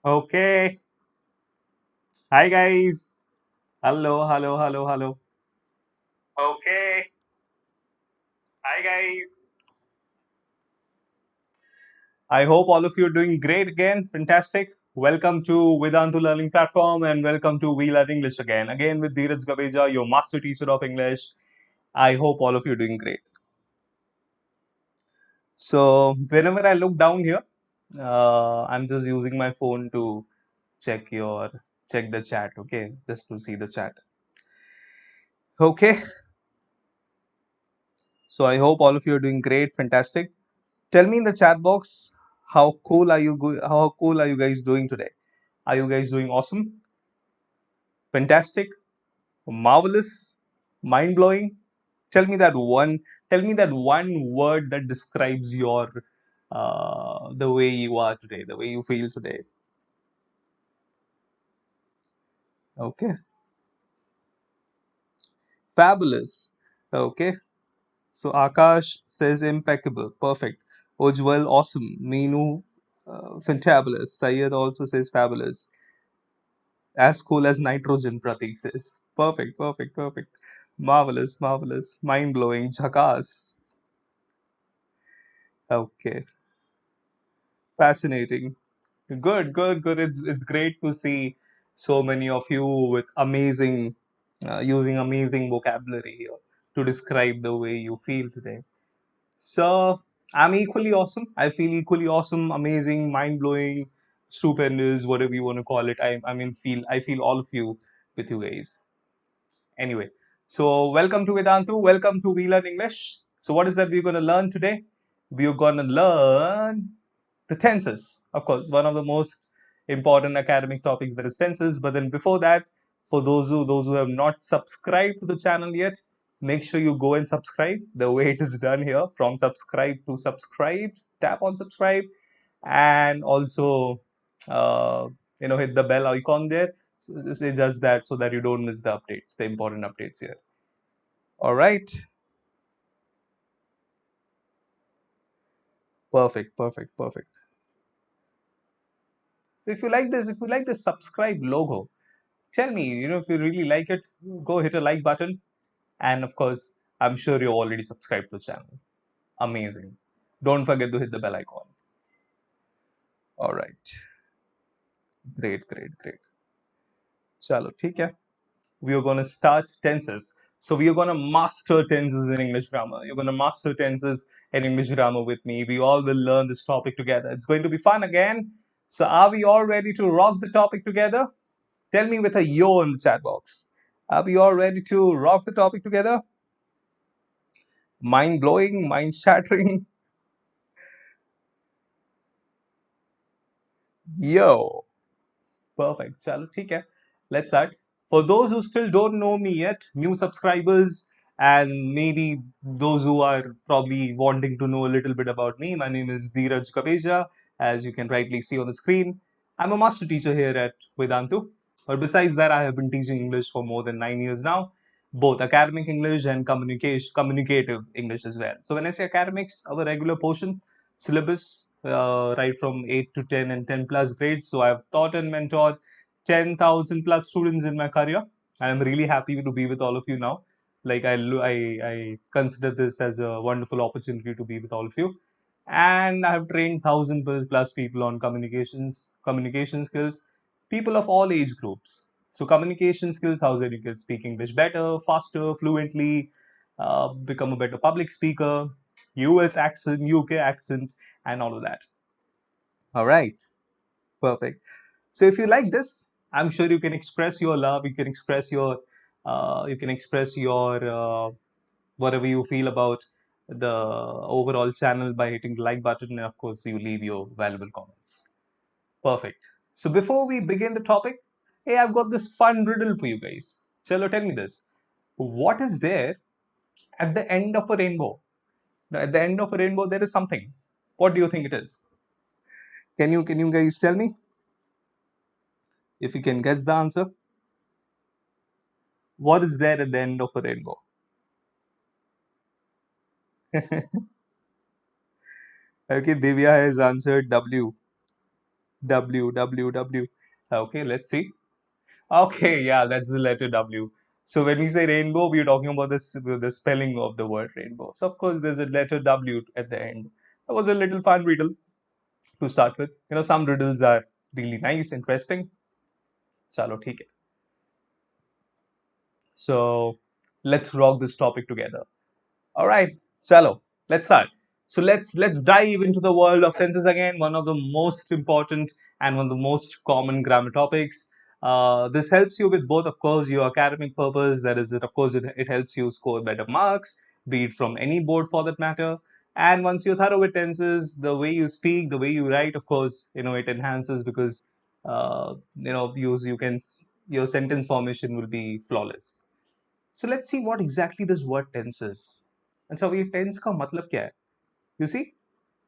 Okay. Hi guys. Hello, hello, hello, hello. Okay. Hi guys. I hope all of you are doing great again. Fantastic. Welcome to Vedantu Learning Platform and welcome to We Learn English again. Again with Dhiraj Sir, your master teacher of English. I hope all of you are doing great. So whenever I look down here, I'm just using my phone to check the chat. Okay, just to see the chat. Okay. So I hope all of you are doing great. Fantastic. Tell me in the chat box how cool are you guys doing today? Are you guys doing awesome? Fantastic? Marvelous? Mind-blowing? Tell me that one tell me that one word that describes your the way you are today, the way you feel today. Okay. Fabulous. Okay. So Akash says impeccable. Perfect. Ojwal, awesome. Meenu, fantabulous. Syed also says fabulous. As cool as nitrogen, Pratik says. Perfect, perfect, perfect. Marvelous, marvelous. Mind blowing. Jhakas. Okay. Fascinating. Good, good, good. It's great to see so many of you with amazing, using amazing vocabulary here to describe the way you feel today. So I'm equally awesome. I feel equally awesome, amazing, mind blowing, stupendous, whatever you want to call it. I feel all of you with you guys. Anyway, so welcome to Vedantu. Welcome to We Learn English. So what is that we're going to learn today? We're going to learn the tenses. Of course, one of the most important academic topics that is tenses. But then before that, for those who have not subscribed to the channel yet, make sure you go and subscribe. The way it is done here, from subscribe to subscribe, tap on subscribe, and also uh, hit the bell icon there. So it does that so that you don't miss the updates, the important updates here. All right, perfect, perfect, perfect. So if you like this subscribe logo, tell me, if you really like it, go hit a like button. And of course, I'm sure you're already subscribed to the channel. Amazing. Don't forget to hit the bell icon. All right. Great, great, great. Chalo, theek hai. We are going to start tenses. So we are going to master tenses in English grammar. You're going to master tenses in English grammar with me. We all will learn this topic together. It's going to be fun again. So are we all ready to rock the topic together? Tell me with a yo in the chat box. Are we all ready to rock the topic together? Mind blowing, mind shattering. Yo. Perfect. Chalo, theek hai. Let's start. For those who still don't know me yet, new subscribers, and maybe those who are probably wanting to know a little bit about me, my name is Dhiraj Sir, as you can rightly see on the screen. I'm a master teacher here at Vedantu. But besides that, I have been teaching English for more than 9 years now, both academic English and communicative English as well. So when I say academics, our regular portion, syllabus, right from 8 to 10 and 10 plus grades. So I've taught and mentored 10,000 plus students in my career. And I'm really happy to be with all of you now. Like I consider this as a wonderful opportunity to be with all of you. And I have trained 1,000 plus people on communication skills, people of all age groups. So communication skills, how that you can speak English better, faster, fluently, become a better public speaker, US accent, UK accent, and all of that. All right, perfect. So if you like this, I'm sure you can express your love. You can express your whatever you feel about the overall channel by hitting the like button, and of course, you leave your valuable comments. Perfect. So before we begin the topic, hey, I've got this fun riddle for you guys. Chalo, tell me this. What is there at the end of a rainbow? Now, at the end of a rainbow, there is something. What do you think it is? Can you guys tell me if you can guess the answer? What is there at the end of a rainbow? Okay, Divya has answered W. W, W, W. Okay, let's see. Okay, yeah, that's the letter W. So when we say rainbow, we're talking about this the spelling of the word rainbow. So of course, there's a letter W at the end. That was a little fun riddle to start with. Some riddles are really nice, interesting. Chalo, theek hai. So let's rock this topic together. All right, chalo, let's start. So let's dive into the world of tenses again, one of the most important and one of the most common grammar topics. This helps you with both, of course, your academic purpose. That is, of course, it helps you score better marks, be it from any board for that matter. And once you're thorough with tenses, the way you speak, the way you write, of course, it enhances because you can your sentence formation will be flawless. So let's see what exactly this word tense is. And so, ये tense का मतलब क्या है? You see,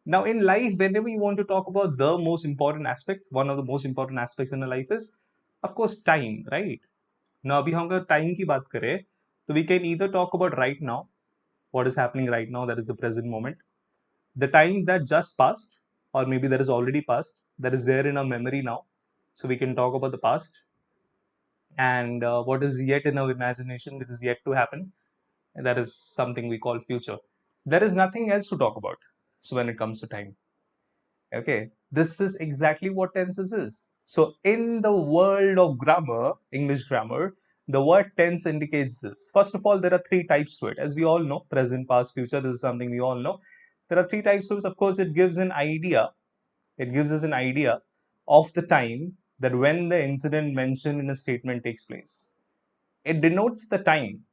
now in life, whenever you want to talk about the most important aspect, one of the most important aspects in a life is, of course, time, right? Now, अभी हम अगर time की बात करें, तो we can either talk about right now, what is happening right now, that is the present moment, the time that just passed, or maybe that is already past, that is there in our memory now. So we can talk about the past and what is yet in our imagination, which is yet to happen. And that is something we call future. There is nothing else to talk about. So when it comes to time, okay, this is exactly what tenses is. So in the world of grammar, English grammar, the word tense indicates this. First of all, there are three types to it. As we all know, present, past, future, this is something we all know. There are three types to it. Of course, it gives an idea. It gives us an idea of the time that when the incident mentioned in a statement takes place. It denotes the time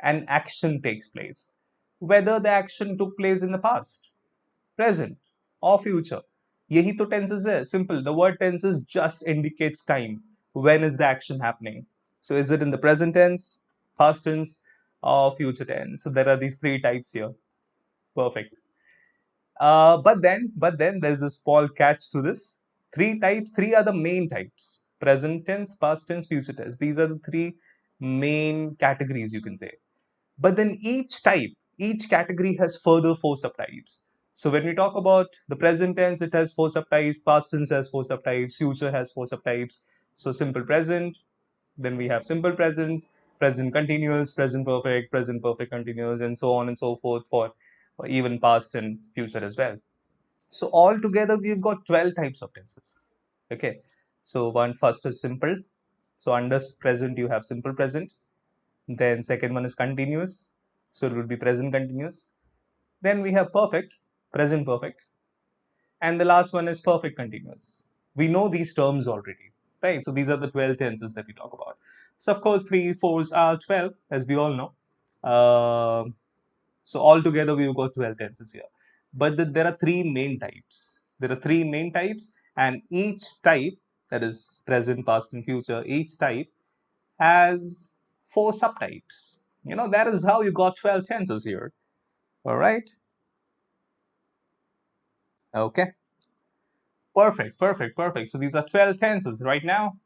an action takes place, whether the action took place in the past, present, or future. यही तो tenses है. Simple. The word tenses just indicates time. When is the action happening? So is it in the present tense, past tense, or future tense? So there are these three types here. Perfect. But then there's a small catch to this. Three types. Three are the main types: present tense, past tense, future tense. These are the three main categories, you can say. But then each category has further four subtypes. So when we talk about the present tense, it has four subtypes, past tense has four subtypes, future has four subtypes. So simple present, then we have simple present, present continuous, present perfect continuous, and so on and so forth for even past and future as well. So altogether, we've got 12 types of tenses. Okay. So one first is simple. So under present, you have simple present. Then second one is continuous. So it will be present continuous. Then we have perfect, present perfect. And the last one is perfect continuous. We know these terms already, right? So these are the 12 tenses that we talk about. So of course, 3, 4s are 12, as we all know. So altogether, we've got 12 tenses here. But there are three main types. There are three main types, and each type, that is present, past, and future, each type has four subtypes. That is how you got 12 tenses here. All right. Okay. Perfect, perfect, perfect. So these are 12 tenses right now.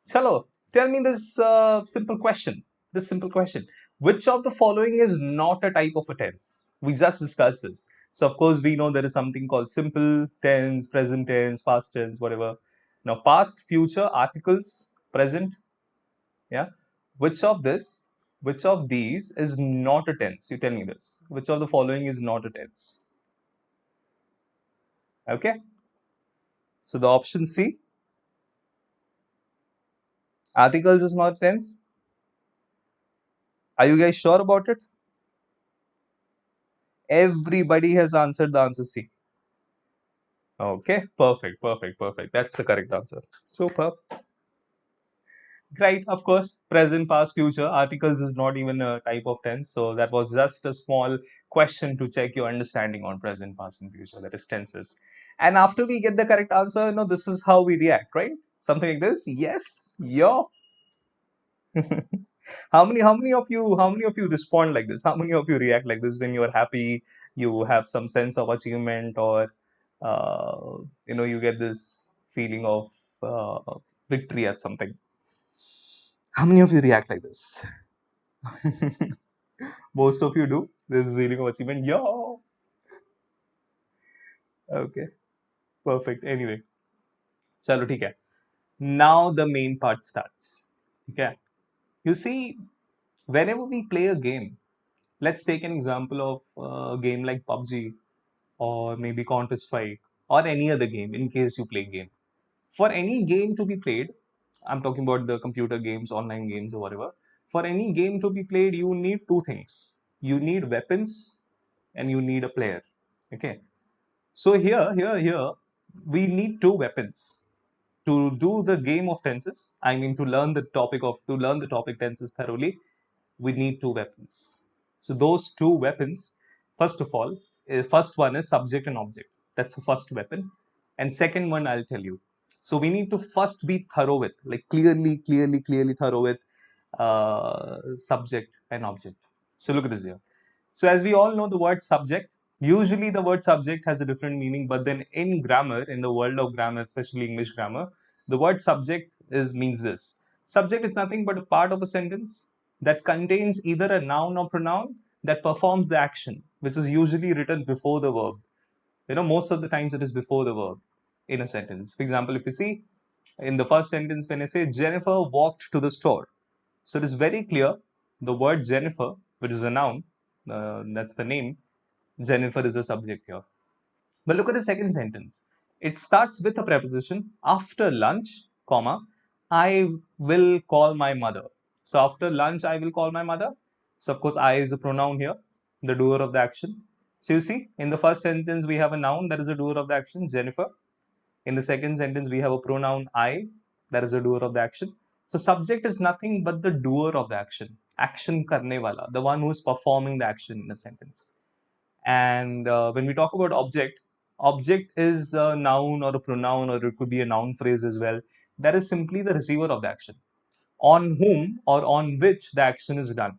Chalo, tell me this simple question. This simple question. Which of the following is not a type of a tense? We just discussed this. So of course we know there is something called simple tense, present tense, past tense, whatever. Now past, future, articles, present. Yeah. Which of this, which of these is not a tense? You tell me this. Which of the following is not a tense? Okay. So the option C, articles is not tense. Are you guys sure about it? Everybody has answered the answer C. Okay, perfect, perfect, perfect. That's the correct answer. Super. Right, of course, present, past, future. Articles is not even a type of tense. So that was just a small question to check your understanding on present, past, and future. That is tenses. And after we get the correct answer, this is how we react, right? Something like this. Yes, yo. How many of you respond like this? How many of you react like this when you are happy, you have some sense of achievement, or you get this feeling of victory at something? How many of you react like this? Most of you do. This feeling of achievement. Yo. Okay. Perfect. Anyway. चलो ठीक है. Now the main part starts. Okay. You see, whenever we play a game, let's take an example of a game like PUBG or maybe Counter Strike or any other game in case you play game. For any game to be played, I'm talking about the computer games, online games, or whatever. For any game to be played, you need two things. You need weapons and you need a player. Okay. So here, we need two weapons to do the game of tenses. I mean, to learn the topic tenses thoroughly, we need two weapons. So those two weapons, first of all, first one is subject and object. That's the first weapon. And second one, I'll tell you. So we need to first be thorough with, like clearly thorough with subject and object. So look at this here. So as we all know, the word subject, usually the word subject has a different meaning, but then in grammar, in the world of grammar, especially English grammar, the word subject means this. Subject is nothing but a part of a sentence that contains either a noun or pronoun that performs the action, which is usually written before the verb. Most of the times it is before the verb in a sentence. For example, if you see in the first sentence, when I say Jennifer walked to the store, so it is very clear the word Jennifer, which is a noun, that's the name, Jennifer is a subject here. But look at the second sentence. It starts with a preposition. After lunch, comma, I will call my mother. So after lunch, I will call my mother. So of course, I is a pronoun here, the doer of the action. So you see, in the first sentence, we have a noun that is a doer of the action, Jennifer. In the second sentence, we have a pronoun I, that is a doer of the action. So subject is nothing but the doer of the action. Action karne wala, the one who is performing the action in a sentence. And when we talk about object, object is a noun or a pronoun, or it could be a noun phrase as well. That is simply the receiver of the action, on whom or on which the action is done.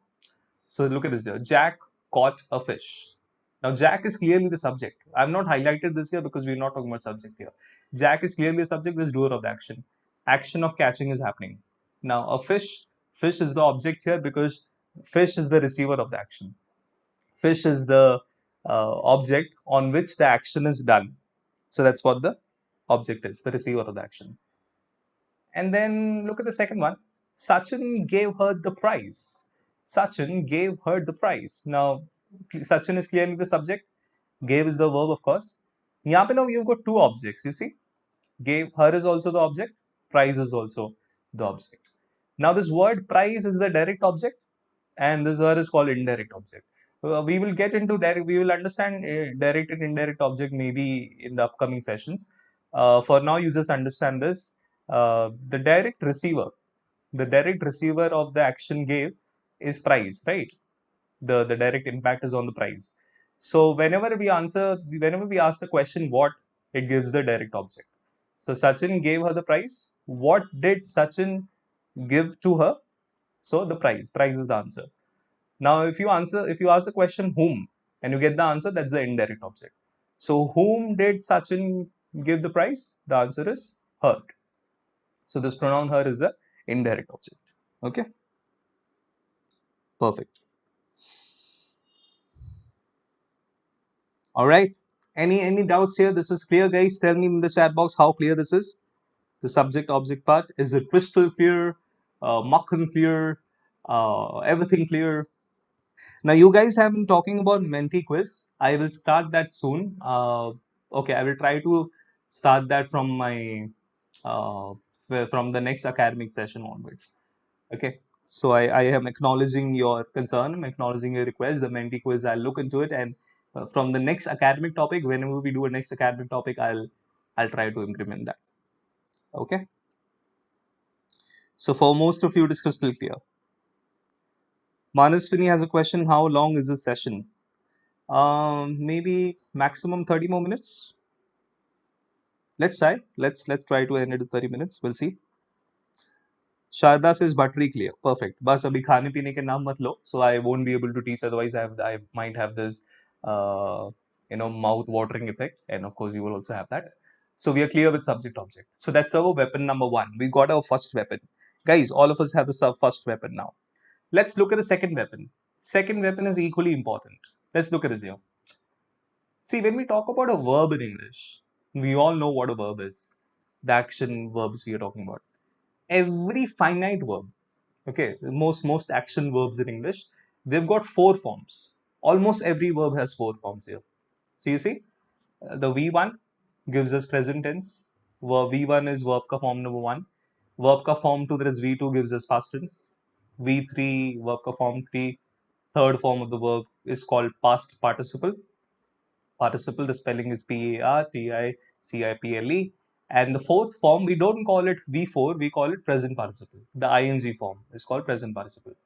So look at this here. Jack caught a fish. Now Jack is clearly the subject. I've not highlighted this here because we're not talking about subject here. Jack is clearly the subject, this doer of the action. Action of catching is happening. Now a fish is the object here because fish is the receiver of the action. Fish is the object on which the action is done. So that's what the object is, the receiver of the action. And then look at the second one. Sachin gave her the prize. Sachin gave her the prize. Now, Sachin is clearly the subject. Gave is the verb, of course. Here now you've got two objects, you see. Gave her is also the object. Prize is also the object. Now, this word prize is the direct object, and this word is called indirect object. We will get into direct, we will understand direct and indirect object maybe in the upcoming sessions. For now, you just understand this. The direct receiver of the action gave is prize, right? The direct impact is on the prize. So whenever we ask the question what, it gives the direct object. So Sachin gave her the prize. What did Sachin give to her? So the prize is the answer. Now, if you ask the question whom and you get the answer, that's the indirect object. So, whom did Sachin give the prize? The answer is her. So, this pronoun her is the indirect object. Okay, perfect. All right. Any doubts here? This is clear, guys. Tell me in the chat box how clear this is. The subject object part, is it crystal clear? Makhan clear? Everything clear? Now, you guys have been talking about Menti quiz. I will start that soon. Okay, I will try to start that from my from the next academic session onwards. Okay, so I am acknowledging your concern, I'm acknowledging your request. The Menti quiz, I'll look into it, and from the next academic topic, whenever we do a next academic topic, I'll try to implement that. Okay. So for most of you, it is crystal clear. Manaswini has a question: how long is this session? Maybe maximum 30 more minutes. Let's try. Let's try to end it in 30 minutes. We'll see. Sharda says battery clear. Perfect. Bas abhi khane pine ke naam mat lo. So I won't be able to teach. Otherwise, I might have this mouth watering effect, and of course you will also have that. So we are clear with subject object. So that's our weapon number one. We got our first weapon, guys. All of us have a first weapon now. Let's look at the second weapon. Second weapon is equally important. Let's look at this here. See, when we talk about a verb in English, we all know what a verb is. the action verbs we are talking about. Every finite verb, okay, most action verbs in English, they've got four forms. Almost every verb has four forms here. So you see, the V1 gives us present tense. Verb V1 is verb ka form number one. Verb ka form two, that is V2, gives us past tense. V3, verb ka form three, third form of the verb is called past participle. Participle, the spelling is Participle. And the fourth form, we don't call it V4, we call it present participle. The ing form is called present participle.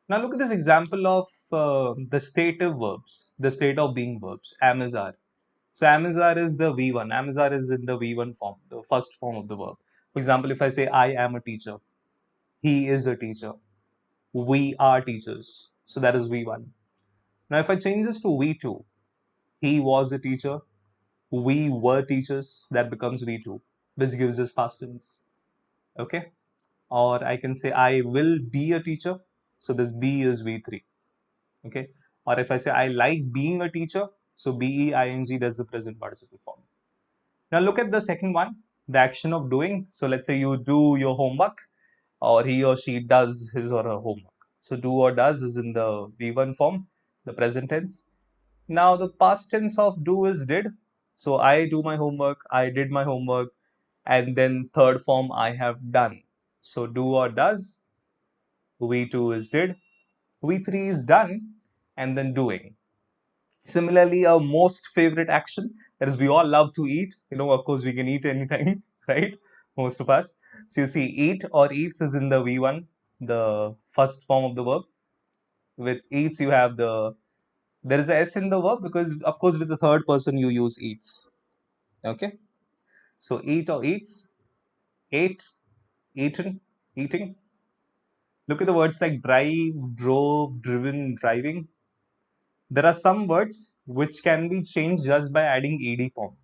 Now look at this example of the stative verbs, the state of being verbs, am is are. So am is are is the V1. Am is are is in the V1 form, the first form of the verb. For example, if I say I am a teacher, he is a teacher, we are teachers. So that is V1. Now if I change this to V2, he was a teacher, we were teachers, that becomes V2, which gives us past tense. Okay. Or I can say I will be a teacher. So this be is V3. Okay. Or if I say I like being a teacher, so BEING, that's the present participle form. Now look at the second one, the action of doing. So let's say you do your homework, or he or she does his or her homework. So do or does is in the V1 form, the present tense. Now the past tense of do is did. So I do my homework, I did my homework, and then third form I have done. So do or does, V2 is did, V3 is done, and then doing. Similarly, our most favorite action, that is we all love to eat. Of course we can eat anytime, right? Most of us. So you see eat or eats is in the V1, the first form of the verb. With eats you have there is a S in the verb because of course with the third person you use eats. Okay. So eat or eats, ate, eaten, eating. Look at the words like drive, drove, driven, driving. There are some words which can be changed just by adding ed form.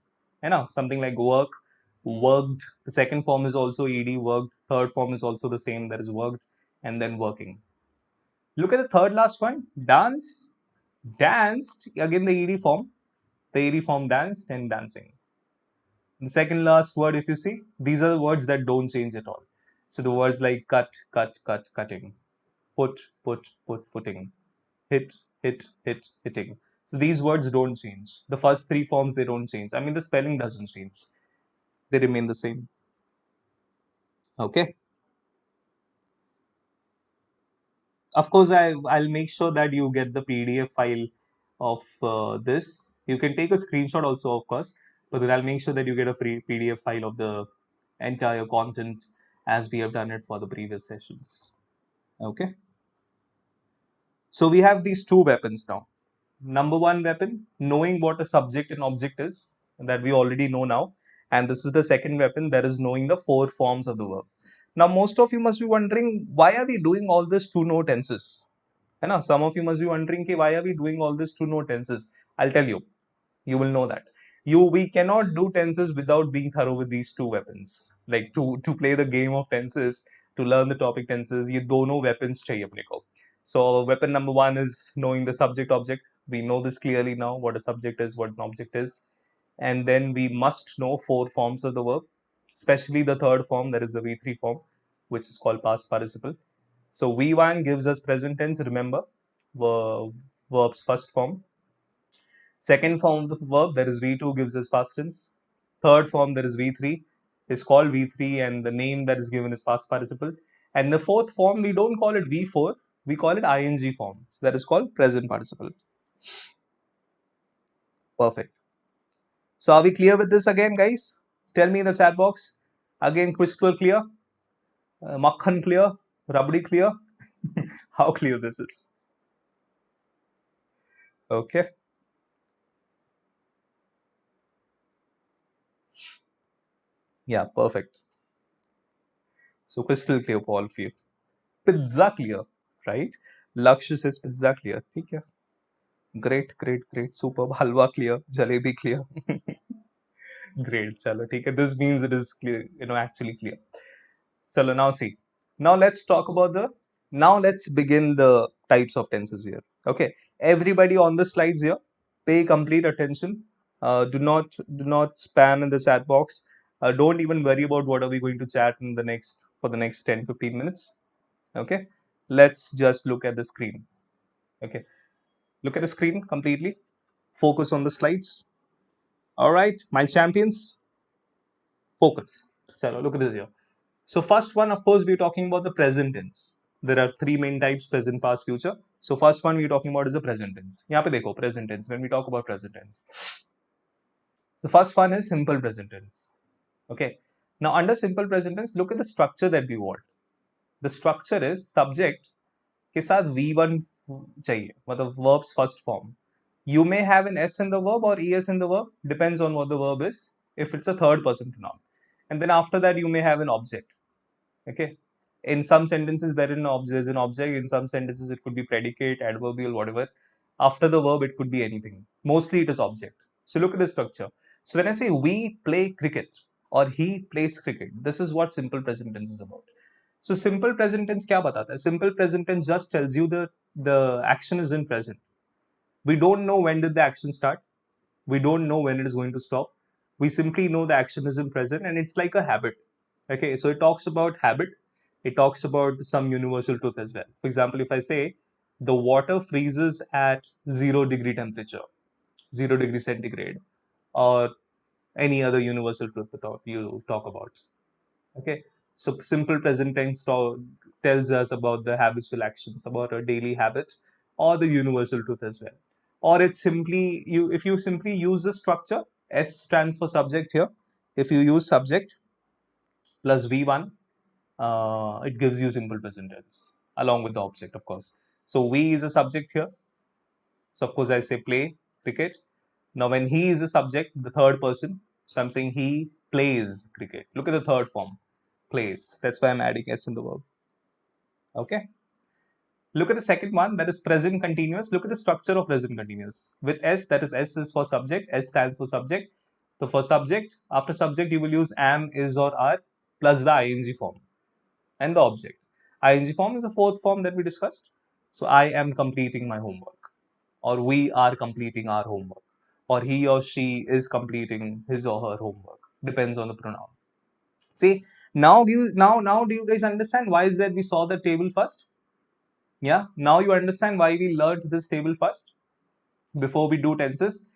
Something like work, worked. The second form is also ed, worked. Third form is also the same, that is worked, and then working. Look at the third last one, dance, danced. Again the ed form, danced and dancing. The second last word, if you see, these are the words that don't change at all. So the words like cut, cut, cut, cutting, put, putting, hit, hitting. So these words don't change. The first three forms, they don't change. I mean, the spelling doesn't change. They remain the same. Okay. Of course, I'll make sure that you get the PDF file of this. You can take a screenshot also, of course, but then I'll make sure that you get a free PDF file of the entire content as we have done it for the previous sessions. Okay. So we have these two weapons now. Number one weapon, knowing what a subject and object is, that we already know now. And this is the second weapon, that is knowing the four forms of the verb. Now, most of you must be wondering, why are we doing all this to know tenses? Some of you must be wondering, why are we doing all this to know tenses? I'll tell you, you will know that. We cannot do tenses without being thorough with these two weapons. Like to play the game of tenses, to learn the topic tenses, ये दोनों weapons चाहिए अपने को. So weapon number one is knowing the subject object. We know this clearly now, what a subject is, what an object is. And then we must know four forms of the verb, especially the third form, that is the V3 form, which is called past participle. So V1 gives us present tense, remember, verb's first form. Second form of the verb, that is V2, gives us past tense. Third form, that is V3, is called V3, and the name that is given is past participle. And the fourth form, we don't call it V4, we call it ing form. So that is called present participle. Perfect. So are we clear with this again, guys? Tell me in the chat box. Again, crystal clear, makhan clear, rabdi clear. How clear this is? Okay. Yeah, perfect. So crystal clear for all of you. Pizza clear, right? Lakshya says pizza clear. ठीक है. Great, great, great. Superb. Halwa clear. Jalebi clear. Great. Chalo, ठीक है. This means it is clear, actually clear. Chalo, now see. Now let's talk about now let's begin the types of tenses here. Okay. Everybody on the slides here, pay complete attention. Do not spam in the chat box. Don't even worry about what are we going to chat in the next for the next 10-15 minutes. Okay, let's just look at the screen. Okay, look at the screen completely. Focus on the slides. All right, my champions, focus. So look at this here. So first one, of course, we're talking about the present tense. There are three main types: present, past, future. So first one we're talking about is the present tense. यहाँ पे देखो present tense. When we talk about present tense, so first one is simple present tense. Okay. Now under simple present tense, look at the structure that we want. The structure is subject के साथ V1 चाहिए, मतलब verb's first form. You may have an S in the verb or ES in the verb, depends on what the verb is. If it's a third person pronoun, and then after that you may have an object. Okay. In some sentences there's an object. In some sentences it could be predicate, adverbial, whatever. After the verb it could be anything. Mostly it is object. So look at the structure. So when I say we play cricket or he plays cricket, this is what simple present tense is about. So simple present tense क्या बताता है? Simple present tense just tells you the action is in present. We don't know when did the action start. We don't know when it is going to stop. We simply know the action is in present, and it's like a habit. Okay, so it talks about habit. It talks about some universal truth as well. For example, if I say the water freezes at 0 degree temperature, 0 degree centigrade, or any other universal truth that you talk about. Okay, so simple present tense tells us about the habitual actions, about a daily habit, or the universal truth as well. Or it's simply if you simply use the structure, S stands for subject here. If you use subject plus V1, it gives you simple present tense along with the object, of course. So we is a subject here. So of course I say play cricket. Now when he is a subject, the third person, so I'm saying he plays cricket. Look at the third form, plays. That's why I'm adding S in the verb. Okay. Look at the second one, that is present continuous. Look at the structure of present continuous. With S, that is S is for subject. S stands for subject. So for subject, after subject, you will use am, is, or are plus the ing form and the object. Ing form is the fourth form that we discussed. So I am completing my homework, or we are completing our homework, or he or she is completing his or her homework. Depends on the pronoun. See, now do you guys understand why is that we saw the table first? Yeah, now you understand why we learned this table first. Before we do tenses,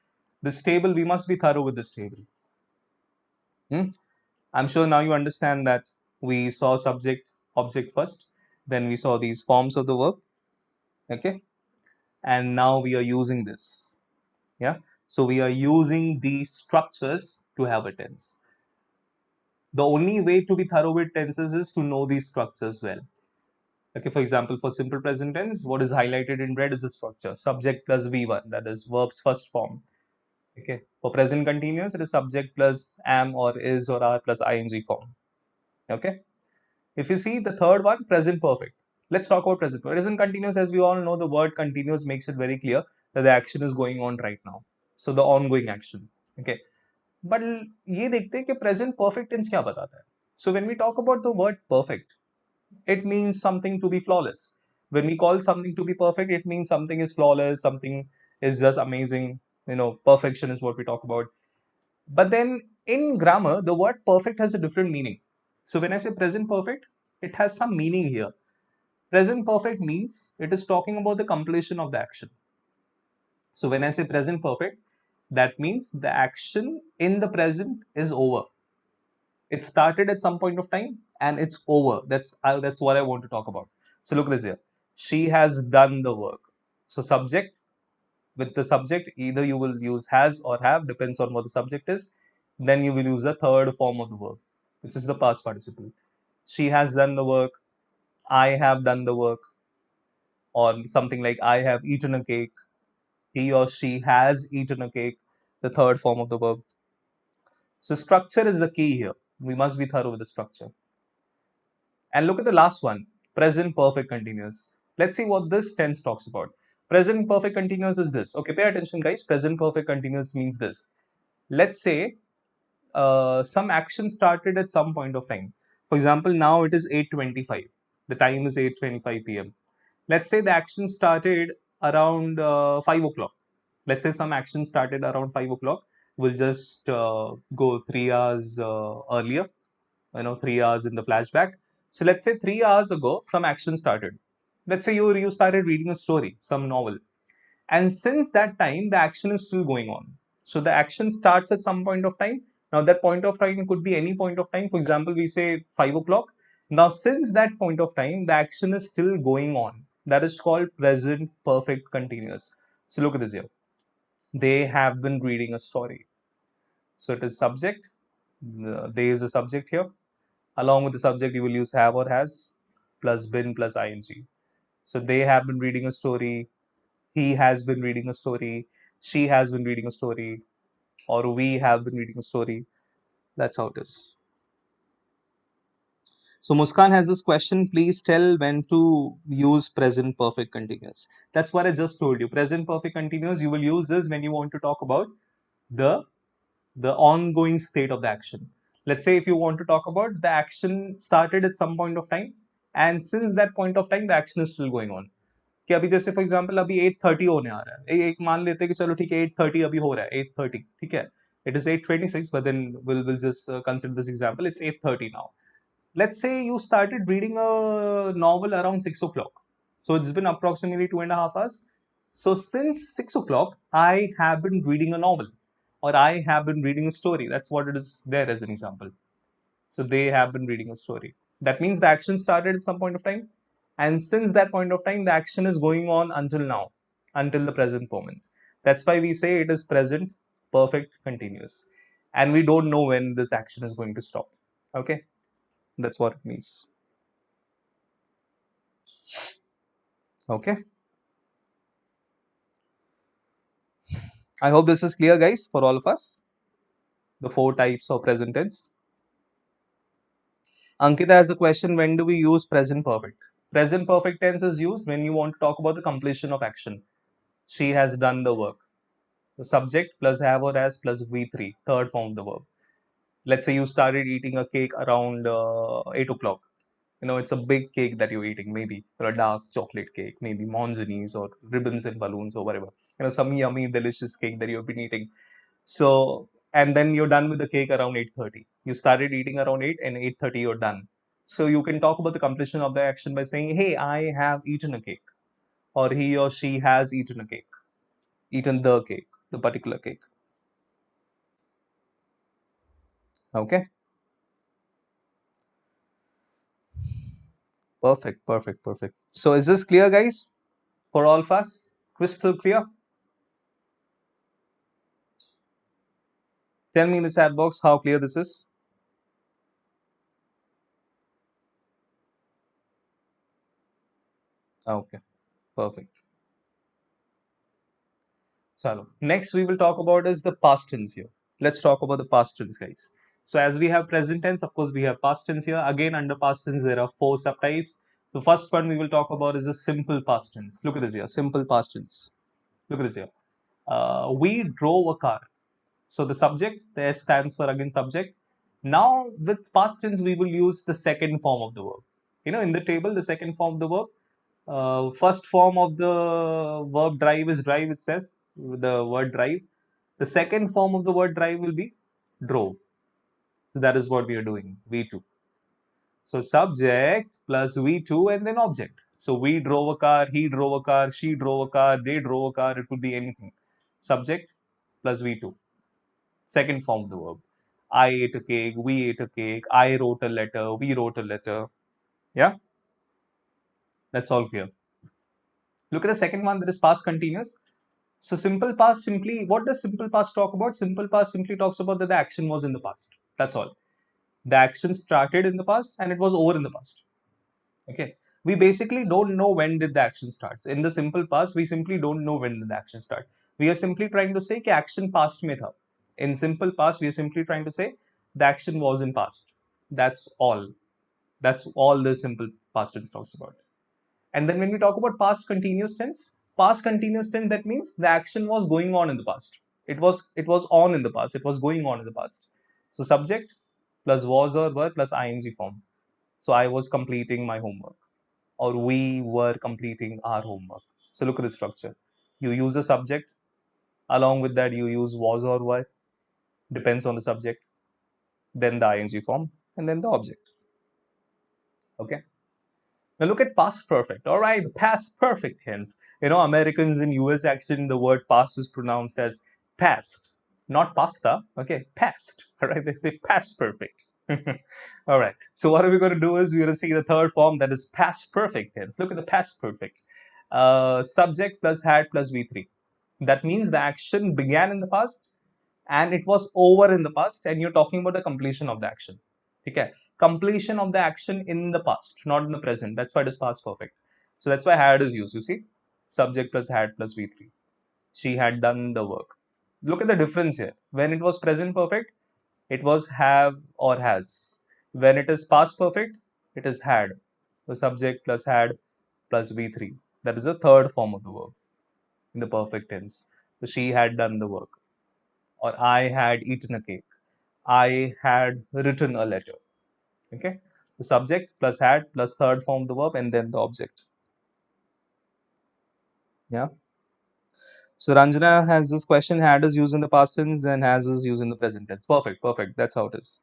this table, we must be thorough with this table. I'm sure now you understand that we saw subject, object first, then we saw these forms of the verb. Okay, and now we are using this. Yeah, so we are using these structures to have a tense. The only way to be thorough with tenses is to know these structures well. Okay, for example, for simple present tense, what is highlighted in red is the structure. Subject plus V1, that is verb's first form. Okay, for present continuous, it is subject plus am or is or are plus ing form. Okay, if you see the third one, present perfect. Let's talk about present. Present continuous, as we all know, the word continuous makes it very clear that the action is going on right now. So the ongoing action. Okay, but ये देखते हैं कि present perfect tense क्या बताता है. So when we talk about the word perfect, it means something to be flawless. When we call something to be perfect, it means something is flawless, something is just amazing. Perfection is what we talk about. But then in grammar, the word perfect has a different meaning. So when I say present perfect, it has some meaning here. Present perfect means it is talking about the completion of the action. So when I say present perfect, that means the action in the present is over. It started at some point of time and it's over. That's what I want to talk about. So look at this here. She has done the work. So subject, with the subject, either you will use has or have, depends on what the subject is. Then you will use the third form of the verb, which is the past participle. She has done the work. I have done the work. Or something like I have eaten a cake. He or she has eaten a cake. The third form of the verb. So structure is the key here. We must be thorough with the structure. And look at the last one, present perfect continuous. Let's see what this tense talks about. Present perfect continuous is this. Okay, pay attention guys. Present perfect continuous means this. Let's say some action started at some point of time. For example, now it is 8:25. The time is 8:25 p.m. Let's say the action started around 5 o'clock. Let's say some action started around 5 o'clock. we'll just go 3 hours earlier, 3 hours in the flashback. So let's say 3 hours ago, some action started. Let's say you started reading a story, some novel. And since that time, the action is still going on. So the action starts at some point of time. Now that point of time could be any point of time. For example, we say 5 o'clock. Now, since that point of time, the action is still going on. That is called present perfect continuous. So look at this here. They have been reading a story. So it is subject. There is a subject here. Along with the subject, you will use have or has plus been plus ing. So they have been reading a story. He has been reading a story. She has been reading a story. Or we have been reading a story. That's how it is. So Muskan has this question. Please tell when to use present perfect continuous. That's what I just told you. Present perfect continuous, you will use this when you want to talk about the the ongoing state of the action. Let's say if you want to talk about the action started at some point of time, and since that point of time the action is still going on. कि अभी जैसे for example अभी 8:30 होने आ रहा है, एक मान लेते हैं कि चलो ठीक है 8:30 अभी हो रहा है 8:30, ठीक है, it is 8:26, but then we'll just consider this example. It's 8:30 now. Let's say you started reading a novel around 6 o'clock. So it's been approximately 2.5 hours. So since 6 o'clock, I have been reading a novel, or I have been reading a story. That's what it is there as an example. So they have been reading a story. That means the action started at some point of time. And since that point of time, the action is going on until now, until the present moment. That's why we say it is present perfect continuous. And we don't know when this action is going to stop. Okay? That's what it means. Okay. I hope this is clear, guys, for all of us. The 4 types of present tense. Ankita has a question, when do we use present perfect? Present perfect tense is used when you want to talk about the completion of action. She has done the work. The subject plus have or has plus V3, third form of the verb. Let's say you started eating a cake around 8 o'clock. It's a big cake that you're eating, maybe or a dark chocolate cake, maybe monzonies or ribbons and balloons or whatever. Some yummy, delicious cake that you've been eating. So, and then you're done with the cake around 8:30. You started eating around 8 and 8:30 you're done. So you can talk about the completion of the action by saying, hey, I have eaten a cake, or he or she has eaten a cake, eaten the cake, the particular cake. Okay. Perfect, perfect, perfect. So is this clear, guys? For all of us? Crystal clear? Tell me in the chat box how clear this is. Okay, perfect. So next we will talk about is the past tense here. Let's talk about the past tense, guys. So as we have present tense, of course we have past tense here. Again, under past tense there are 4 subtypes. The first one we will talk about is the simple past tense. Look at this here, simple past tense. Look at this here. We drove a car. So the subject, the S stands for again subject. Now with past tense, we will use the second form of the verb. In the table, the second form of the verb, first form of the verb drive is drive itself, the word drive. The second form of the word drive will be drove. So that is what we are doing, V2. So subject plus V2 and then object. So we drove a car, he drove a car, she drove a car, they drove a car, it could be anything. Subject plus V2. Second form of the verb. I ate a cake, we ate a cake, I wrote a letter, we wrote a letter. Yeah, that's all clear. Look at the second one, that is past continuous. So simple past simply, what does simple past talk about? Simple past simply talks about that the action was in the past. That's all. The action started in the past and it was over in the past. Okay. We basically don't know when did the action starts. In the simple past, we simply don't know when did the action start. We are simply trying to say कि action past में था. In simple past, we are simply trying to say the action was in past. That's all. That's all the simple past tense talks about. And then when we talk about past continuous tense, that means the action was going on in the past. It was on in the past. It was going on in the past. So subject plus was or were plus ing form. So I was completing my homework, or we were completing our homework. So look at the structure. You use a subject. Along with that, you use was or were. depends on the subject, then the ing form, and then the object. Okay. Now look at past perfect. All right, the past perfect tense. You know, Americans in US accent, the word past is pronounced as past, not pasta. Okay, past. All right, they say past perfect. All right. So what are we going to do is we're going to see the third form, that is past perfect tense. Look at the past perfect. Subject plus had plus V3. That means the action began in the past and it was over in the past, and you're talking about the completion of the action. Okay, completion of the action in the past, not in the present. That's why it is past perfect. So that's why had is used. You see, subject plus had plus V3. She had done the work. Look at the difference here. When it was present perfect, it was have or has. When it is past perfect, it is had. So subject plus had plus V3. That is the third form of the verb in the perfect tense. So she had done the work, or I had eaten a cake. I had written a letter. Okay. The subject plus had plus third form of the verb and then the object. Yeah. So Ranjana has this question: had is used in the past tense and has is used in the present tense. Perfect, perfect. That's how it is.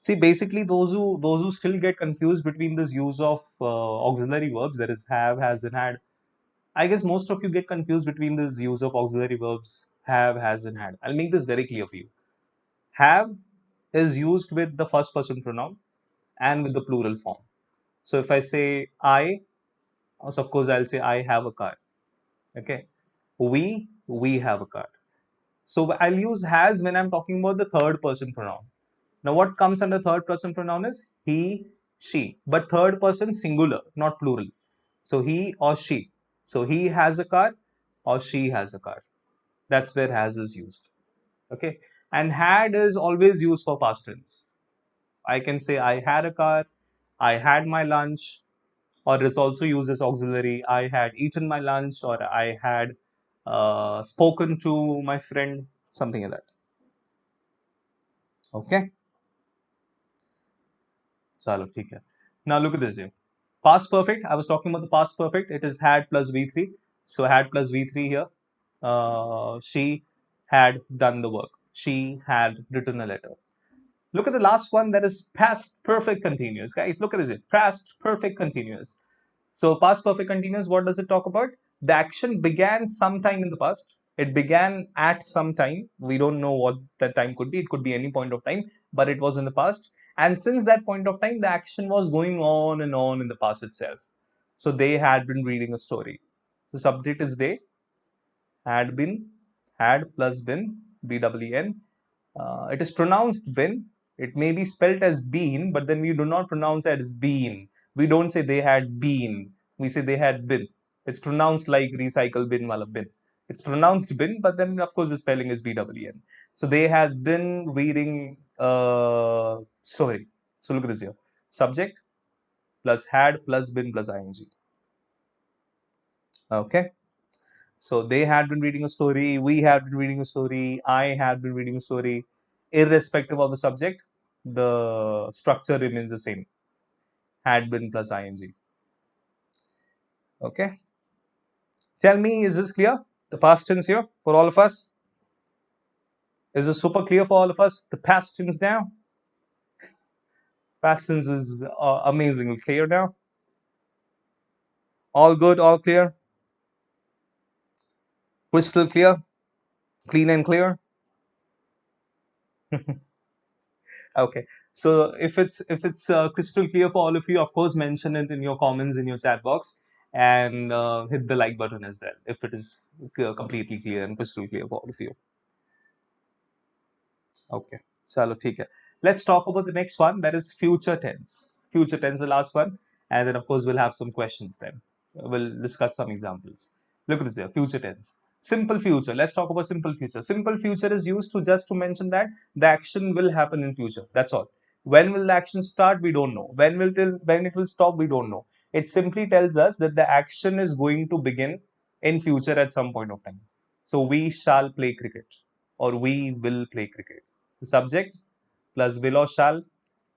See, basically, those who still get confused between this use of auxiliary verbs, that is have, has, and had. I guess most of you get confused between this use of auxiliary verbs have, has, and had. I'll make this very clear for you. Have is used with the first person pronoun and with the plural form. So if I say I, so of course I'll say I have a car. Okay. We have a car. So I'll use has when I'm talking about the third person pronoun. Now what comes under third person pronoun is he, she, but third person singular, not plural. So he or she. So he has a car or she has a car. That's where has is used. Okay. And had is always used for past tense. I can say I had a car, I had my lunch, or it's also used as auxiliary. I had eaten my lunch, or I had spoken to my friend, something like that. Okay. Chalo, theek hai. Now look at this here. Past perfect. I was talking about the past perfect. It is had plus V3. So had plus V3 here. She had done the work. She had written a letter. Look at the last one, that is past perfect continuous. Guys, look at this. Past perfect continuous. So past perfect continuous, what does it talk about? The action began sometime in the past. It began at some time. We don't know what that time could be. It could be any point of time, but it was in the past. And since that point of time, the action was going on and on in the past itself. So they had been reading a story. So subject is they, had been, had plus been, BWN. It is pronounced bin. It may be spelt as been, but then we do not pronounce it as been. We don't say they had been. We say they had been. It's pronounced like recycle bin wala bin. It's pronounced bin, but then of course the spelling is BWN. So they had been reading story. So look at this here. Subject plus had plus been plus ing. Okay. So they had been reading a story, we had been reading a story, I had been reading a story. Irrespective of the subject, the structure remains the same. Had been plus ing. Okay. Tell me, is this clear? The past tense here for all of us? Is this super clear for all of us? The past tense now? Past tense is amazingly clear now. All good, all clear? Crystal clear? Clean and clear? Okay, so if it's crystal clear for all of you, of course, mention it in your comments in your chat box, and hit the like button as well if it is completely clear and crystal clear for all of you. Okay, chalo, theek hai. Let's talk about the next one, that is future tense. Future tense, the last one, and then of course we'll have some questions then. We'll discuss some examples. Look at this here, future tense. Simple future. Let's talk about simple future. Simple future is used to just to mention that the action will happen in future. That's all. When will the action start? We don't know. When it will stop? We don't know. It simply tells us that the action is going to begin in future at some point of time. So we shall play cricket, or we will play cricket. The subject plus will or shall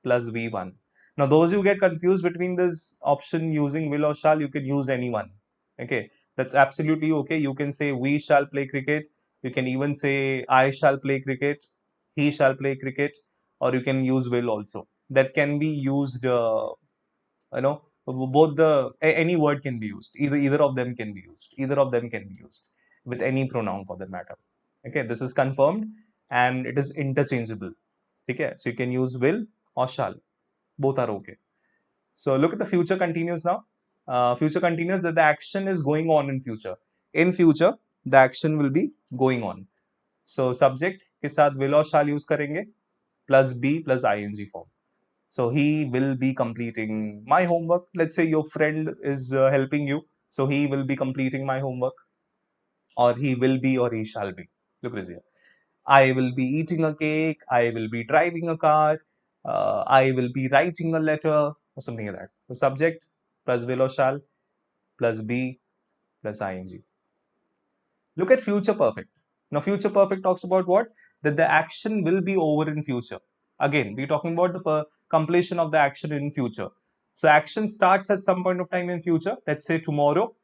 plus V1. Now, those who get confused between this option using will or shall, you can use anyone. Okay, that's absolutely okay. You can say we shall play cricket. You can even say I shall play cricket. he shall play cricket, or you can use will also. That can be used, both any word can be used. Either of them can be used. Either of them can be used with any pronoun for that matter. Okay, this is confirmed and it is interchangeable. Okay, so you can use will or shall. Both are okay. So look at the future continuous now. Future continuous, that the action is going on in future. In future, the action will be going on. So subject के साथ will or shall use करेंगे plus be plus ing form. So he will be completing my homework. Let's say your friend is helping you. So he will be completing my homework, or he will be, or he shall be. Look at this here. I will be eating a cake. I will be driving a car. I will be writing a letter, or something like that. So subject plus will or shall plus be plus ing. Look at future perfect. Now, future perfect talks about what? That the action will be over in future. Again, we're talking about the completion of the action in future. So, action starts at some point of time in future. Let's say tomorrow.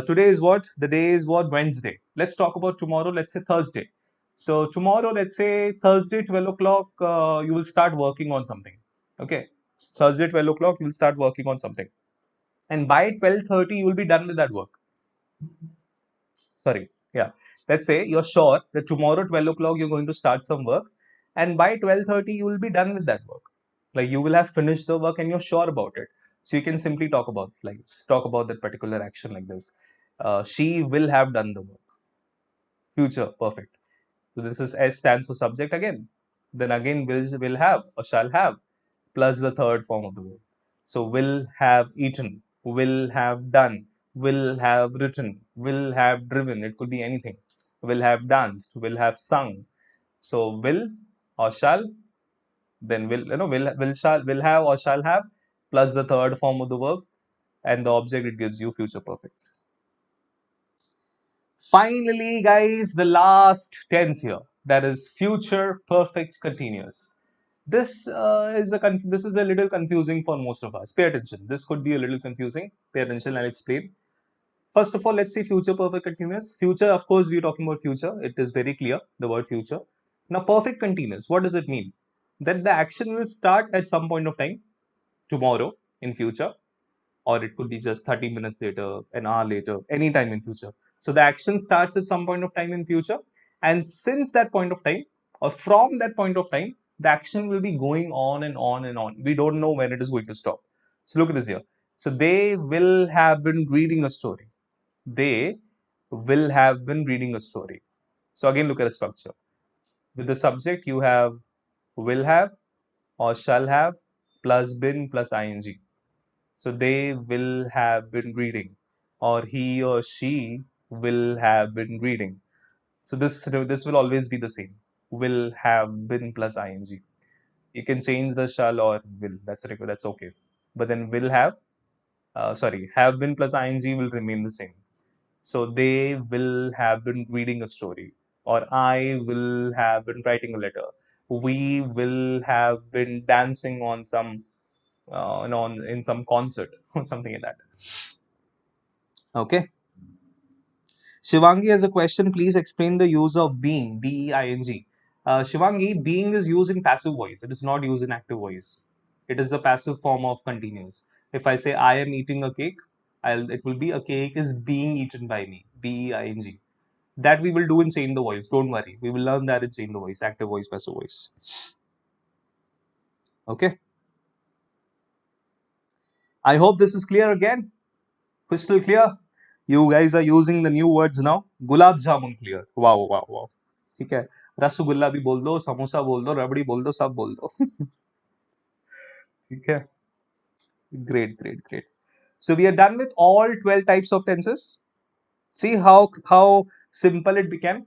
Today is what? The day is what? Wednesday. Let's talk about tomorrow. Let's say Thursday. So, tomorrow, let's say Thursday, 12 o'clock, you will start working on something. Okay. Thursday, 12 o'clock, you will start working on something. And by 12:30, you will be done with that work. Sorry, yeah, let's say you're sure that tomorrow 12 o'clock you're going to start some work, and by 12:30 you will be done with that work. Like, you will have finished the work and you're sure about it. So you can simply talk about that particular action like this. She will have done the work. Future perfect. So this is S stands for subject again. Then again will have or shall have plus the third form of the verb. So will have eaten, will have done, will have written, will have driven. It could be anything. Will have danced, will have sung. So will or shall, then will have or shall have plus the third form of the verb, and the object, it gives you future perfect. Finally, guys, the last tense here, that is future perfect continuous. This is a little confusing for most of us. Pay attention. This could be a little confusing. Pay attention. I'll explain. First of all, let's see future perfect continuous. Future, of course, we're talking about future. It is very clear, the word future. Now, perfect continuous, what does it mean? That the action will start at some point of time, tomorrow, in future, or it could be just 30 minutes later, an hour later, anytime in future. So the action starts at some point of time in future, and since that point of time, or from that point of time, the action will be going on and on and on. We don't know when it is going to stop. So look at this here. So they will have been reading a story. They will have been reading a story. So again, look at the structure. With the subject, you have will have or shall have plus been plus ing. So they will have been reading, or he or she will have been reading. So this will always be the same. Will have been plus ing. You can change the shall or will. That's okay. But then will have, have been plus ing will remain the same. So they will have been reading a story, or I will have been writing a letter. We will have been dancing on some, in some concert or something like that. Okay. Shivangi has a question. Please explain the use of being, B-E-I-N-G. Shivangi, being is used in passive voice. It is not used in active voice. It is the passive form of continuous. If I say I am eating a cake, it will be a cake is being eaten by me, B-E-I-N-G. That we will do in change the voice. Don't worry. We will learn that in change the voice, active voice, passive voice. Okay. I hope this is clear again. Crystal clear. You guys are using the new words now. Gulab jamun clear. Wow, wow, wow. ठीक है, रसगुल्ला भी बोल दो, समोसा बोल दो, रबड़ी बोल दो, सब बोल दो. ठीक है. Great, great, great. So we are done with all 12 types of tenses. See how simple it became.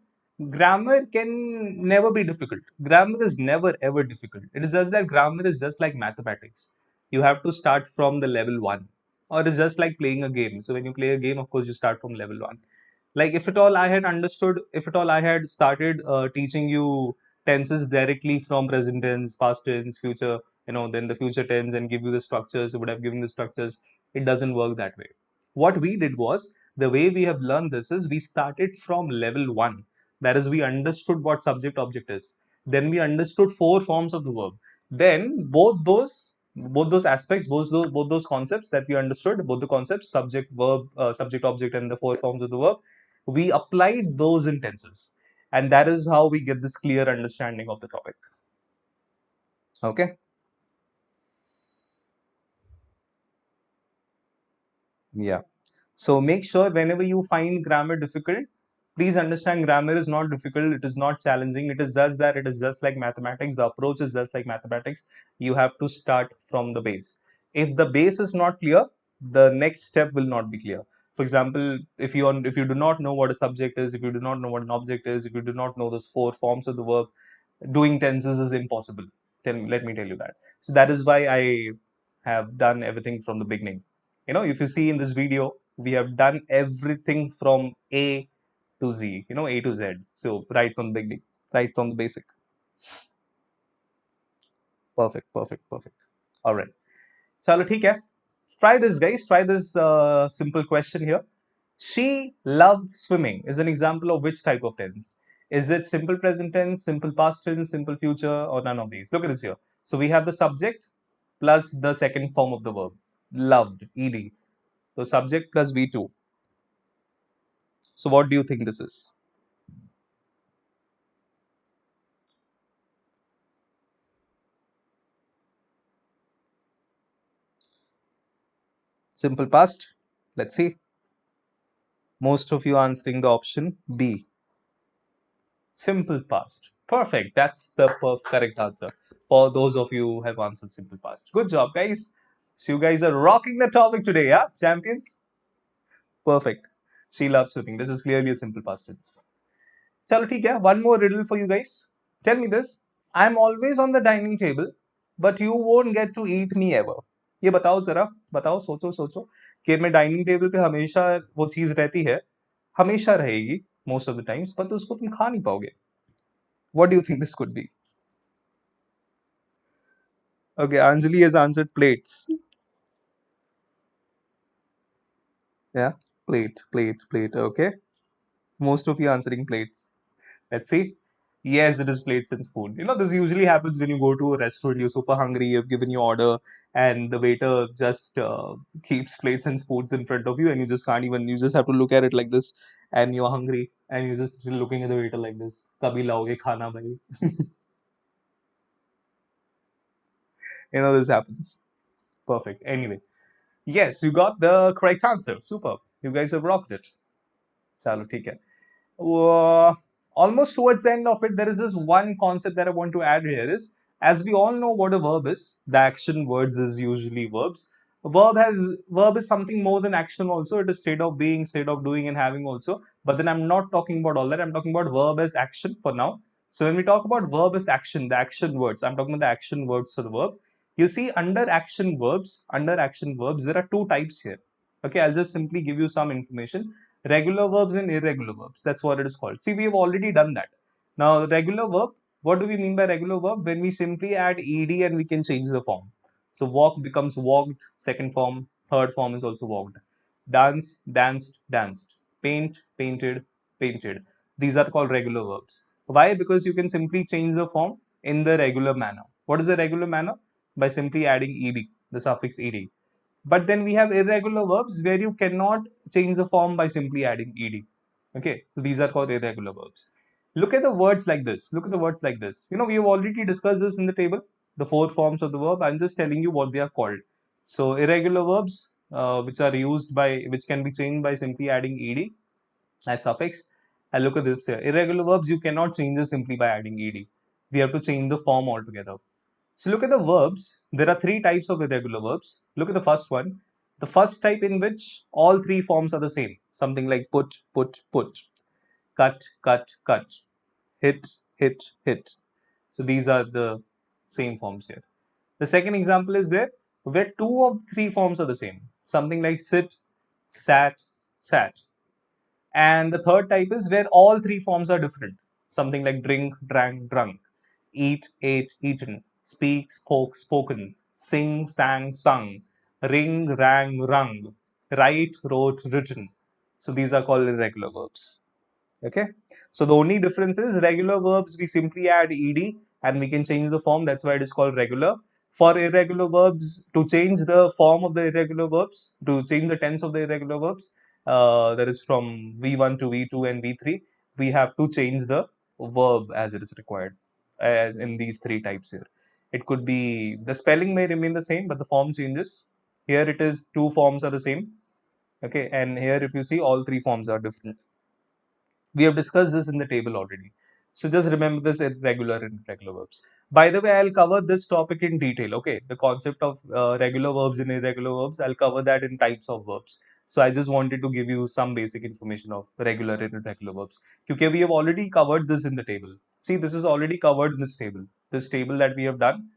Grammar can never be difficult. Grammar is never ever difficult. It is just that grammar is just like mathematics. You have to start from the level 1, or it's just like playing a game. So when you play a game, of course, you start from level 1. Like, if at all I had understood, if at all I had started teaching you tenses directly from present tense, past tense, future, then the future tense, and give you the structures, it would have given the structures. It doesn't work that way. What we did was, the way we have learned this is, we started from level 1. That is, we understood what subject object is. Then we understood four forms of the verb. Then both those aspects, both those concepts that we understood, both the concepts, subject, verb, subject, object, and the four forms of the verb, we applied those in tenses, and that is how we get this clear understanding of the topic. Okay. Yeah. So make sure whenever you find grammar difficult, please understand grammar is not difficult. It is not challenging. It is just that it is just like mathematics. The approach is just like mathematics. You have to start from the base. If the base is not clear, the next step will not be clear. For example, if you do not know what a subject is, if you do not know what an object is, if you do not know those four forms of the verb, doing tenses is impossible. Let me tell you that. So that is why I have done everything from the beginning. If you see in this video, we have done everything from A to Z, A to Z. So right from the beginning, right from the basic. Perfect, perfect, perfect. All right. Chalo, theek hai. Try this, guys. Try this simple question here. She loved swimming is an example of which type of tense? Is it simple present tense, simple past tense, simple future, or none of these? Look at this here. So we have the subject plus the second form of the verb, loved, ed. So subject plus V2. So what do you think this is? Simple past? Let's see. Most of you answering the option B. Simple past. Perfect. That's the correct answer for those of you who have answered simple past. Good job, guys. So you guys are rocking the topic today, yeah? Champions? Perfect. She loves swimming. This is clearly a simple past tense. Chalo, theek hai. One more riddle for you guys. Tell me this. I'm always on the dining table, but you won't get to eat me ever. ये बताओ जरा, बताओ, सोचो सोचो कि मैं dining table पे हमेशा वो चीज रहती है, हमेशा रहेगी मोस्ट ऑफ द टाइम्स, पर उसको तुम खा नहीं पाओगे. What do you think this could be? Okay, Anjali has answered plates. Yeah, plate. Okay, most of you answering plates. Let's see. Yes, it is plates and spoon. This usually happens when you go to a restaurant, you're super hungry, you've given your order, and the waiter just keeps plates and spoons in front of you, and you just can't even, you just have to look at it like this, and you're hungry, and you're just looking at the waiter like this. Kabhi laoge khana bhai? This happens. Perfect. Anyway, yes, you got the correct answer. Super. You guys have rocked it. Chalo, theek hai. uh, Almost towards the end of it, there is this one concept that I want to add here is, as we all know what a verb is, the action words is usually verbs. Verb is something more than action also. It is state of being, state of doing and having also. But then I'm not talking about all that. I'm talking about verb as action for now. So when we talk about verb as action, the action words, I'm talking about the action words for the verb. You see, under action verbs, there are two types here. Okay, I'll just simply give you some information. Regular verbs and irregular verbs. That's what it is called. See, we have already done that. Now, regular verb, what do we mean by regular verb? When we simply add ed and we can change the form. So, walk becomes walked, second form, third form is also walked. Dance, danced, danced. Paint, painted, painted. These are called regular verbs. Why? Because you can simply change the form in the regular manner. What is the regular manner? By simply adding ed, the suffix ed. But then we have irregular verbs where you cannot change the form by simply adding ed. Okay, so these are called irregular verbs. Look at the words like this. Look at the words like this. We have already discussed this in the table, the four forms of the verb. I'm just telling you what they are called. So irregular verbs, which can be changed by simply adding ed as suffix. And look at this here. Irregular verbs you cannot change this simply by adding ed. We have to change the form altogether. So look at the verbs. There are three types of irregular verbs. Look at the first one. The first type in which all three forms are the same. Something like put, put, put. Cut, cut, cut. Hit, hit, hit. So these are the same forms here. The second example is there where two of three forms are the same. Something like sit, sat, sat. And the third type is where all three forms are different. Something like drink, drank, drunk. Eat, ate, eaten. Speak, spoke, spoken. Sing, sang, sung. Ring, rang, rung. Write, wrote, written. So these are called irregular verbs. Okay, so the only difference is regular verbs we simply add ed and we can change the form. That's why it is called regular. For irregular verbs, to change the form of the irregular verbs, to change the tense of the irregular verbs, that is from V1 to V2 and V3, we have to change the verb as it is required, as in these three types here. It could be the spelling may remain the same, but the form changes. Here it is two forms are the same. Okay, and here if you see all three forms are different. We have discussed this in the table already. So just remember this irregular and regular verbs. By the way, I'll cover this topic in detail. Okay, the concept of regular verbs and irregular verbs, I'll cover that in types of verbs. So I just wanted to give you some basic information of regular and irregular verbs. Because we have already covered this in the table. See, this is already covered in this table. This table that we have done,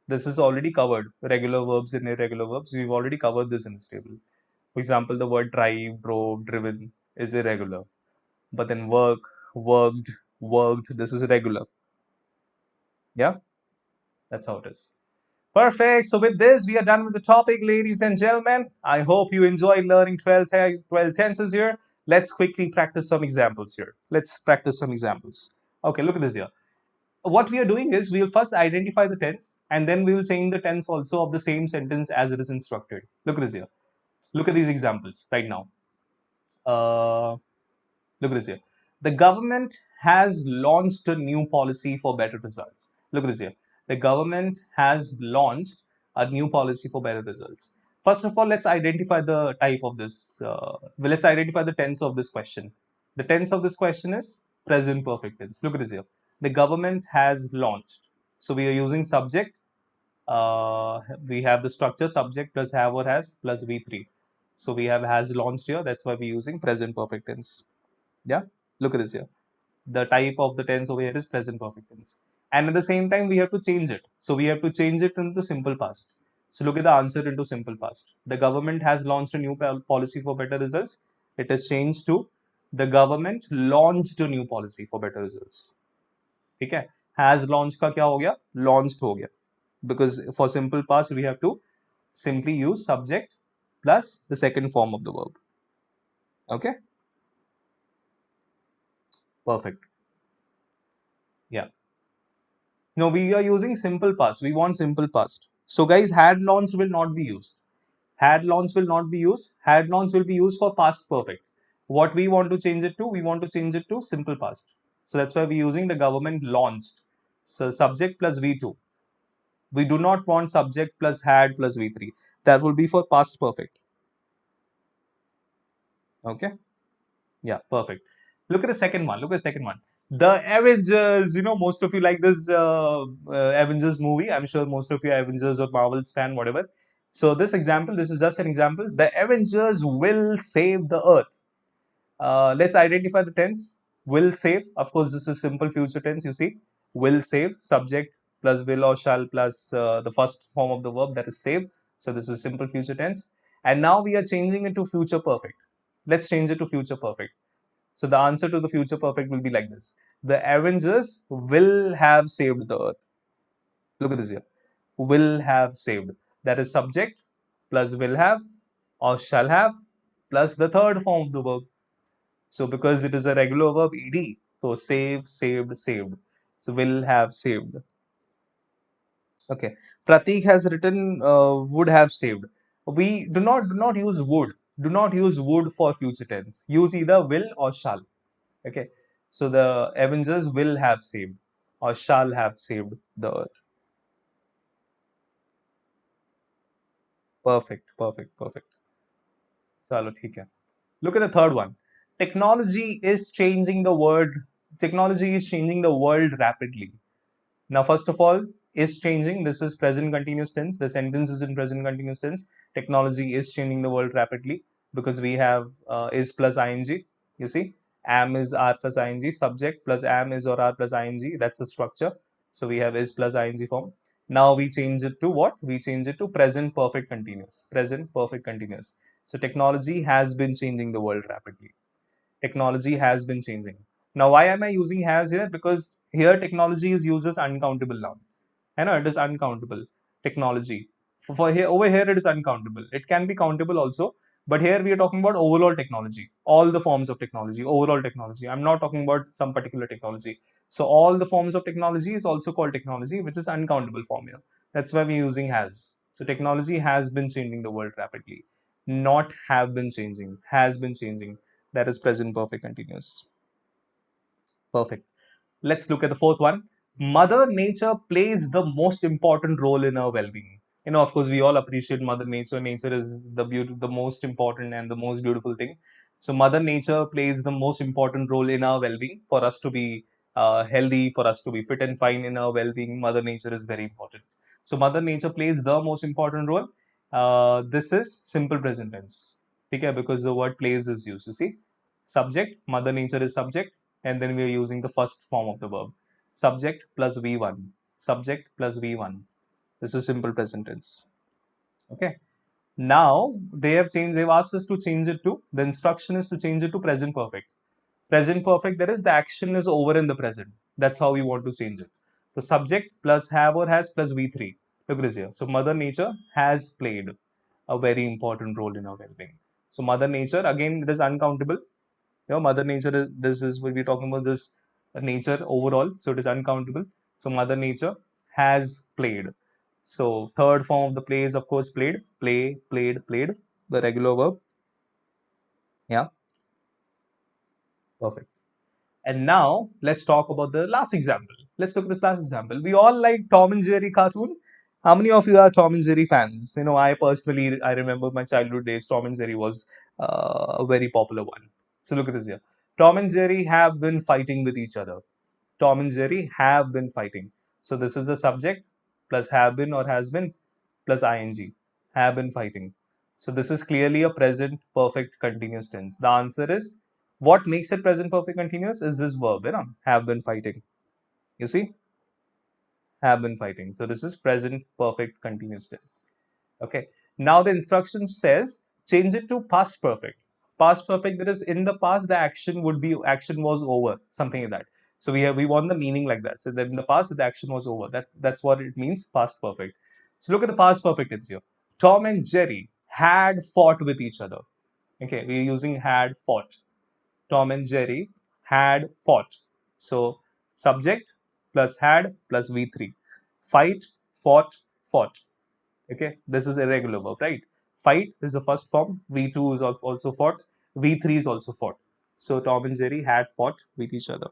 this is already covered. Regular verbs and irregular verbs, we've already covered this in this table. For example, the word drive, drove, driven is irregular, but then work, worked, worked, this is regular. Yeah, that's how it is. Perfect. So with this, we are done with the topic, ladies and gentlemen. I hope you enjoyed learning 12 tenses here. Let's quickly practice some examples here. Let's practice some examples. Okay, look at this here. What we are doing is we will first identify the tense and then we will change the tense also of the same sentence as it is instructed. Look at this here. Look at these examples right now. Look at this here. The government has launched a new policy for better results. Look at this here. The government has launched a new policy for better results. First of all, let's identify the type of this. Let's identify the tense of this question. The tense of this question is present perfect tense. Look at this here. The government has launched. So we are using subject. We have the structure subject plus have or has plus V3. So we have has launched here. That's why we're using present perfect tense. Yeah, look at this here. The type of the tense over here is present perfect tense. And at the same time, we have to change it. So we have to change it into simple past. So look at the answer into simple past. The government has launched a new policy for better results. It has changed to the government launched a new policy for better results. ठीक है? Has launched का क्या हो गया? Launched हो गया. Because for simple past, we have to simply use subject plus the second form of the verb. Okay? Perfect. Yeah. No, we are using simple past. We want simple past. So guys, had launched will not be used. Had launched will not be used. Had launched will be used for past perfect. What we want to change it to? We want to change it to simple past. So that's why we're using the government launched. So subject plus V2. We do not want subject plus had plus V3. That will be for past perfect. Okay. Yeah, perfect. Look at the second one. Look at the second one. The Avengers. You know, most of you like this Avengers movie. I'm sure most of you are Avengers or Marvel's fan, whatever. So this example, this is just an example. The Avengers will save the Earth. Let's identify the tense. Will save. Of course, this is simple future tense. You see, will save. Subject plus will or shall plus the first form of the verb, that is save. So this is simple future tense. And now we are changing it to future perfect. Let's change it to future perfect. So the answer to the future perfect will be like this. The Avengers will have saved the Earth. Look at this here. Will have saved. That is subject plus will have or shall have plus the third form of the verb. So because it is a regular verb ed, so save, saved, saved. So will have saved. Okay. Pratik has written would have saved. We do not use would. Do not use would for future tense. Use either will or shall. Okay. So the Avengers will have saved or shall have saved the Earth. Perfect, perfect, perfect. Chalo, theek hai. Look at the third one. Technology is changing the world. Technology is changing the world rapidly. Now, first of all, is changing. This is present continuous tense. The sentence is in present continuous tense. Technology is changing the world rapidly because we have is plus ing. You see, am is are plus ing. Subject plus am is or are plus ing. That's the structure. So we have is plus ing form. Now we change it to what? We change it to present perfect continuous. Present perfect continuous. So technology has been changing the world rapidly. Technology has been changing. Now, why am I using has here? Because here technology is used as uncountable noun. I know it is uncountable technology. For here over here it is uncountable. It can be countable also, But here we are talking about overall technology, all the forms of technology, overall technology. I'm not talking about some particular technology. So all the forms of technology is also called technology, which is uncountable formula. That's why we're using has. So technology has been changing the world rapidly. Not have been changing, has been changing. That is present perfect continuous. Perfect. Let's look at the fourth one. Mother Nature plays the most important role in our well-being. Of course, we all appreciate Mother Nature. Nature is the most important and the most beautiful thing. So, Mother Nature plays the most important role in our well-being. For us to be healthy, for us to be fit and fine in our well-being, Mother Nature is very important. So, Mother Nature plays the most important role. This is simple present tense. Okay, because the word plays is used. You see, subject, Mother Nature is subject, and then we are using the first form of the verb. Subject plus V1. Subject plus V1. This is simple present tense. Okay. Now they've asked us to change it to, the instruction is to change it to present perfect. Present perfect, that is the action is over in the present. That's how we want to change it. So subject plus have or has plus V3. Look at this here. So Mother Nature has played a very important role in our well-being. So Mother Nature, again, it is uncountable. Mother Nature is, this is what we're talking about, this nature overall. So it is uncountable. So Mother Nature has played. So third form of the play is of course played. Play, played, played. The regular verb. Yeah, perfect. And now let's talk about the last example. Let's look at this last example. We all like Tom and Jerry cartoon. How many of you are Tom and Jerry fans? I personally, I remember my childhood days. Tom and Jerry was a very popular one. So look at this here. Tom and Jerry have been fighting with each other. Tom and Jerry have been fighting. So this is the subject plus have been or has been plus ing. Have been fighting. So this is clearly a present perfect continuous tense. The answer is, what makes it present perfect continuous is this verb, have been fighting. You see? Have been fighting. So this is present perfect continuous tense. Okay. Now the instruction says change it to past perfect. Past perfect, that is in the past the action would be, action was over, something like that. So we want the meaning like that. So that in the past the action was over. That's what it means, past perfect. So look at the past perfect tense here. Tom and Jerry had fought with each other. Okay, we're using had fought. Tom and Jerry had fought. So subject plus had plus V3. Fight, fought, fought. Okay, this is irregular verb, right? Fight is the first form. V2 is also fought. V3 is also fought. So Tom and Jerry had fought with each other.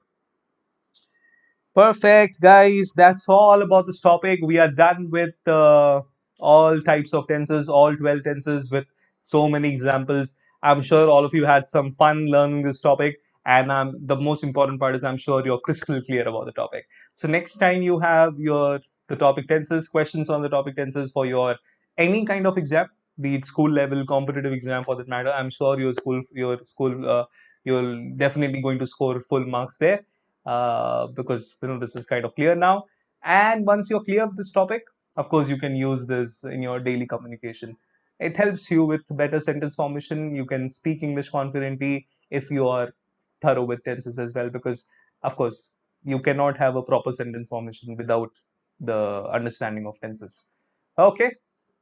Perfect, guys. That's all about this topic. We are done with all types of tenses, all 12 tenses with so many examples. I'm sure all of you had some fun learning this topic. And the most important part is I'm sure you're crystal clear about the topic. So next time you have the topic tenses, questions on the topic tenses for your any kind of exam, be it school level, competitive exam for that matter, I'm sure you're definitely going to score full marks there. Because this is kind of clear now. And once you're clear of this topic, of course, you can use this in your daily communication. It helps you with better sentence formation. You can speak English confidently if you are thorough with tenses as well, because of course you cannot have a proper sentence formation without the understanding of tenses. Okay,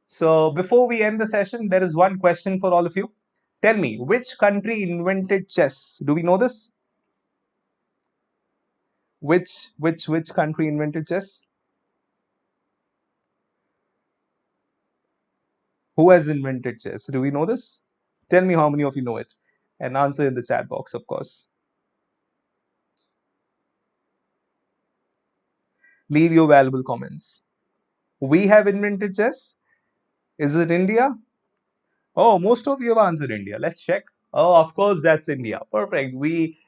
so before we end the session, there is one question for all of you. Tell me, which country invented chess? Do we know this? Which country invented chess? Who has invented chess? Do we know this? Tell me how many of you know it, and answer in the chat box, of course. Leave your valuable comments. We have invented chess. Is it India? Oh, most of you have answered India. Let's check. Oh, of course, that's India. Perfect.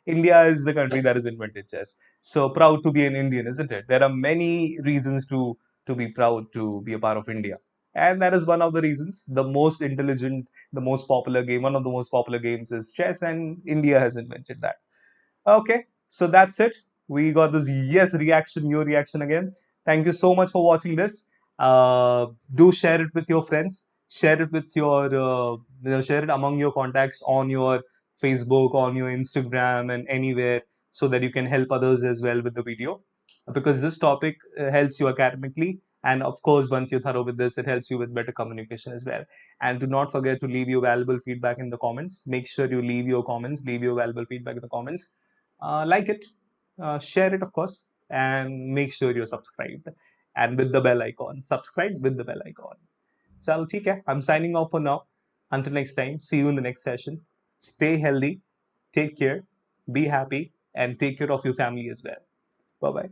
India is the country that has invented chess. So proud to be an Indian, isn't it? There are many reasons to be proud to be a part of India. And that is one of the reasons. The most intelligent, the most popular game, one of the most popular games is chess, and India has invented that. Okay, so that's it. We got this yes reaction, your reaction again. Thank you so much for watching this. Do share it with your friends. Share it with share it among your contacts on your Facebook, on your Instagram, and anywhere, so that you can help others as well with the video. Because this topic helps you academically And of course, once you're thorough with this, it helps you with better communication as well. And do not forget to leave your valuable feedback in the comments. Make sure you leave your comments, leave your valuable feedback in the comments. Like it, share it, of course, and make sure you're subscribed. And with the bell icon, subscribe with the bell icon. Chalo, theek hai. I'm signing off for now. Until next time, see you in the next session. Stay healthy, take care, be happy, and take care of your family as well. Bye bye.